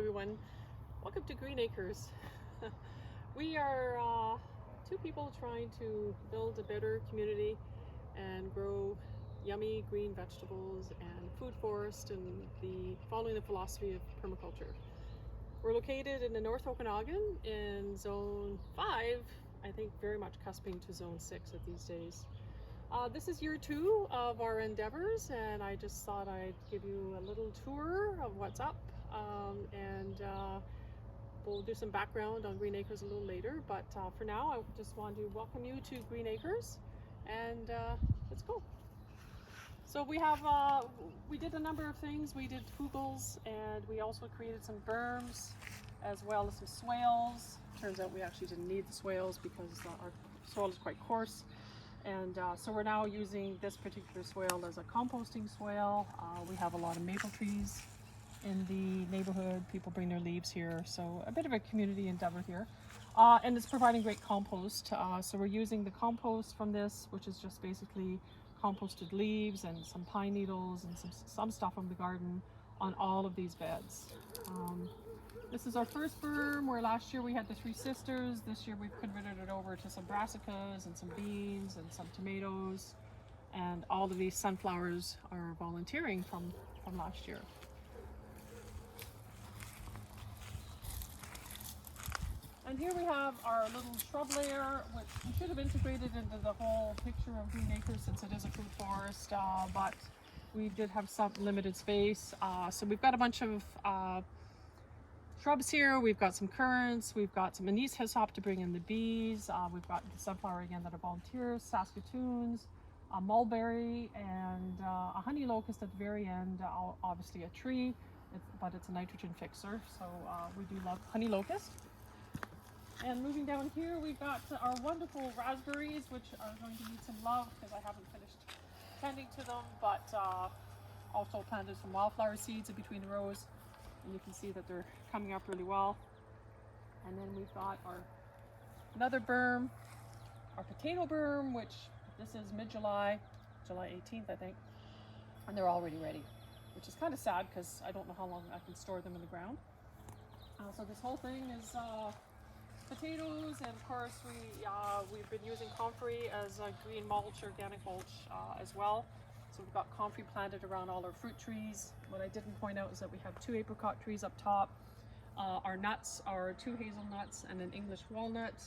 everyone. Welcome to Green Acres. We are two people trying to build a better community and grow yummy green vegetables and food forest and following the philosophy of permaculture. We're located in the North Okanagan in Zone 5, I think very much cusping to Zone 6 at these days. This is year 2 of our endeavors, and I just thought I'd give you a little tour of what's up, and we'll do some background on Green Acres a little later, but for now I just want to welcome you to Green Acres, and let's go. So we did a number of things. We did hugels, and we also created some berms as well as some swales. Turns out we actually didn't need the swales because our soil is quite coarse. And so we're now using this particular swale as a composting swale. We have a lot of maple trees in the neighborhood. People bring their leaves here, so a bit of a community endeavor here. And it's providing great compost. So we're using the compost from this, which is just basically composted leaves and some pine needles and some stuff from the garden on all of these beds. This is our first berm, where last year we had the Three Sisters. This year we've converted it over to some brassicas and some beans and some tomatoes. And all of these sunflowers are volunteering from last year. And here we have our little shrub layer, which we should have integrated into the whole picture of Green Acres since it is a food forest, but we did have some limited space. So we've got a bunch of shrubs here. We've got some currants, we've got some anise hyssop to bring in the bees, we've got the sunflower again that are volunteers, saskatoons, a mulberry, and a honey locust at the very end. Obviously a tree, but it's a nitrogen fixer, so we do love honey locust. And moving down here, we've got our wonderful raspberries, which are going to need some love because I haven't finished tending to them, but also planted some wildflower seeds in between the rows. And you can see that they're coming up really well. And then we've got another berm, our potato berm, which this is mid-July, July 18th, I think. And they're already ready, which is kind of sad because I don't know how long I can store them in the ground. So this whole thing is potatoes, and of course we've been using comfrey as a green mulch, organic mulch as well. So we've got comfrey planted around all our fruit trees. What I didn't point out is that we have 2 apricot trees up top. Our nuts are 2 hazelnuts and an English walnut.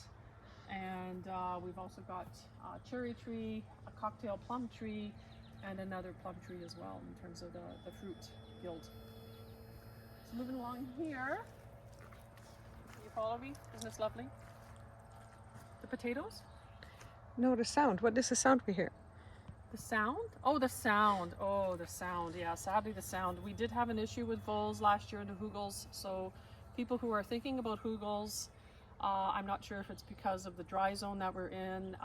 And we've also got a cherry tree, a cocktail plum tree, and another plum tree as well in terms of the fruit guild. So moving along here, can you follow me? Isn't this lovely? The potatoes? No, the sound. What is the sound we hear? The sound? Oh, the sound. Oh, the sound. Yeah, sadly the sound. We did have an issue with voles last year in the hugels. So people who are thinking about hugels, I'm not sure if it's because of the dry zone that we're in.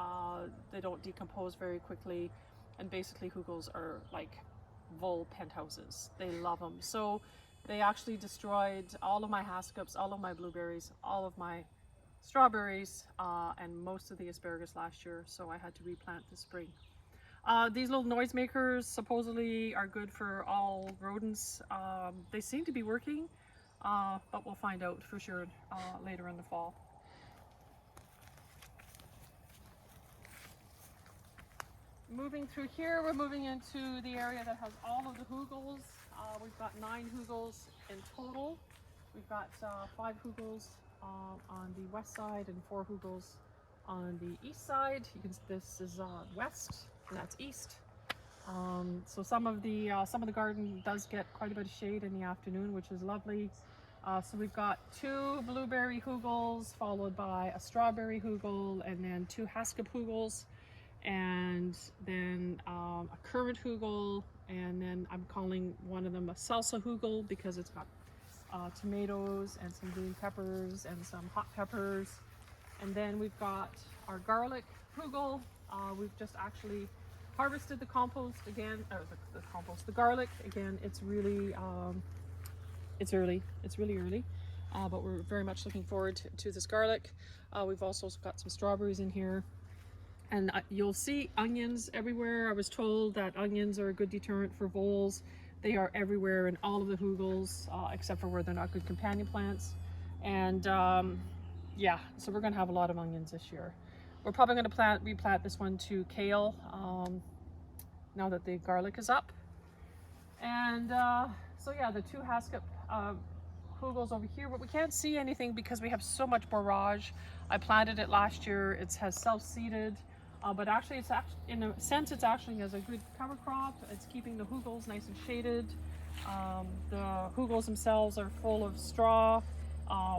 They don't decompose very quickly. And basically hugels are like vole penthouses. They love them. So they actually destroyed all of my haskellts, all of my blueberries, all of my strawberries, and most of the asparagus last year. So I had to replant this spring. These little noisemakers supposedly are good for all rodents. They seem to be working, but we'll find out for sure later in the fall. Moving through here, we're moving into the area that has all of the hugels. We've got 9 hugels in total. We've got 5 hugels on the west side and 4 hugels on the east side. This is west, and that's east. So some of the garden does get quite a bit of shade in the afternoon, which is lovely. So we've got 2 blueberry hugels, followed by a strawberry hugel, and then 2 haskell hugels, and then a currant hugel, and then I'm calling one of them a salsa hugel because it's got tomatoes and some green peppers and some hot peppers. And then we've got our garlic hugel. We've just actually harvested the compost again, or the garlic again. It's really early. It's really early, but we're very much looking forward to this garlic. We've also got some strawberries in here, and you'll see onions everywhere. I was told that onions are a good deterrent for voles. They are everywhere in all of the hugels, except for where they're not good companion plants. And yeah, so we're gonna have a lot of onions this year. We're probably gonna replant this one to kale now that the garlic is up. And so yeah, the two Haskip hugels over here, but we can't see anything because we have so much borage. I planted it last year. It has self-seeded. But actually, in a sense, it's actually has a good cover crop. It's keeping the hugels nice and shaded. The hugels themselves are full of straw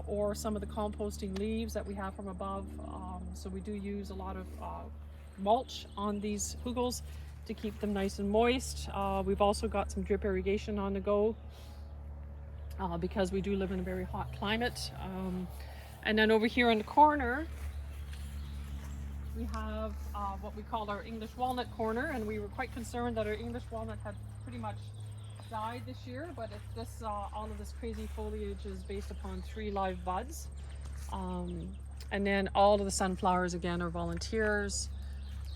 or some of the composting leaves that we have from above. So we do use a lot of mulch on these hugels to keep them nice and moist. We've also got some drip irrigation on the go because we do live in a very hot climate. And then over here in the corner, we have what we call our English walnut corner, and we were quite concerned that our English walnut had pretty much died this year, but all of this crazy foliage is based upon 3 live buds. And then all of the sunflowers again are volunteers.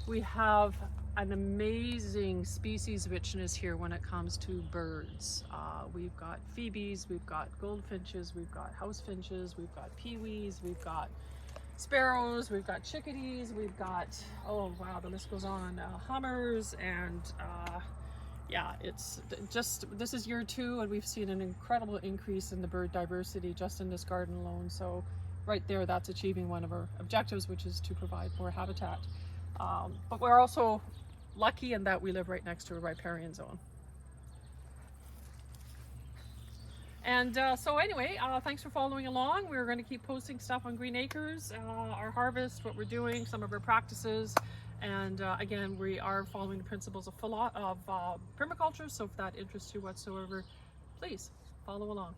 We have an amazing species richness here when it comes to birds. We've got phoebes, we've got goldfinches, we've got house finches, we've got peewees, we've got sparrows, we've got chickadees, we've got, oh wow, the list goes on, hummers, and yeah, it's just, this is year 2 and we've seen an incredible increase in the bird diversity just in this garden alone. So right there, that's achieving one of our objectives, which is to provide more habitat. But we're also lucky in that we live right next to a riparian zone. And so anyway, thanks for following along. We're going to keep posting stuff on Green Acres, our harvest, what we're doing, some of our practices. And again, we are following the principles of permaculture. So if that interests you whatsoever, please follow along.